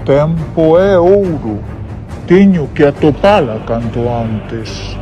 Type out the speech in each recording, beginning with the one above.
tempo é ouro. Teño que atopala canto antes.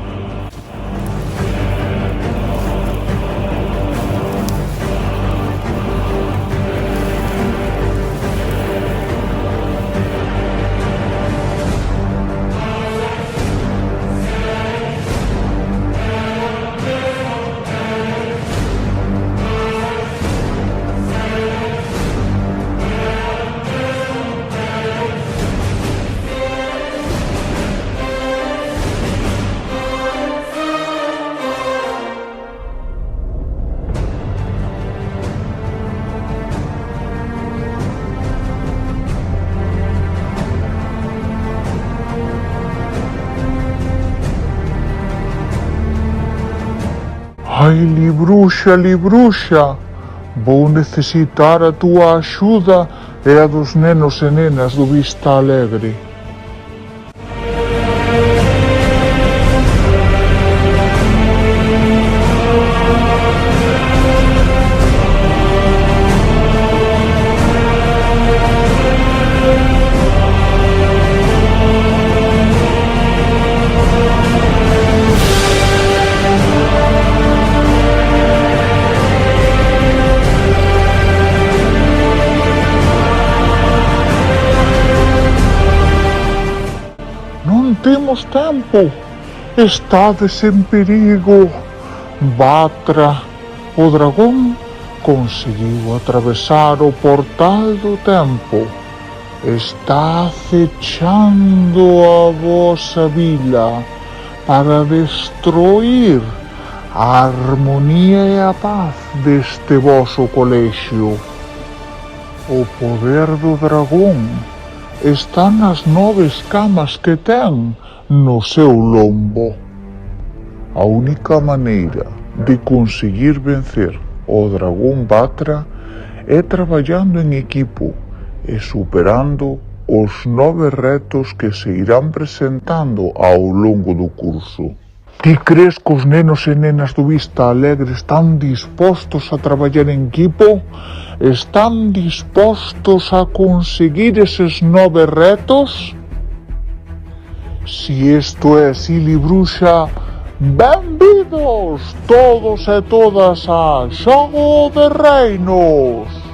Ai, Libruxa, vou necesitar a túa axuda e a dos nenos e nenas do Vista Alegre. Non temos tempo, estades en perigo. Batra, o dragón, conseguiu atravesar o portal do tempo. Está acechando a vosa vila para destruir a armonía e a paz deste voso colexio. O poder do dragón está nas 9 escamas que ten no seu lombo. A única maneira de conseguir vencer o dragón Batra é traballando en equipo e superando os 9 retos que se irán presentando ao longo do curso. Ti crees que os nenos e nenas do Vista Alegre están dispostos a traballar en equipo? Están dispostos a conseguir eses 9 retos? Si isto é así, Libruxa, benvidos todos e todas a Xogo de Reinos!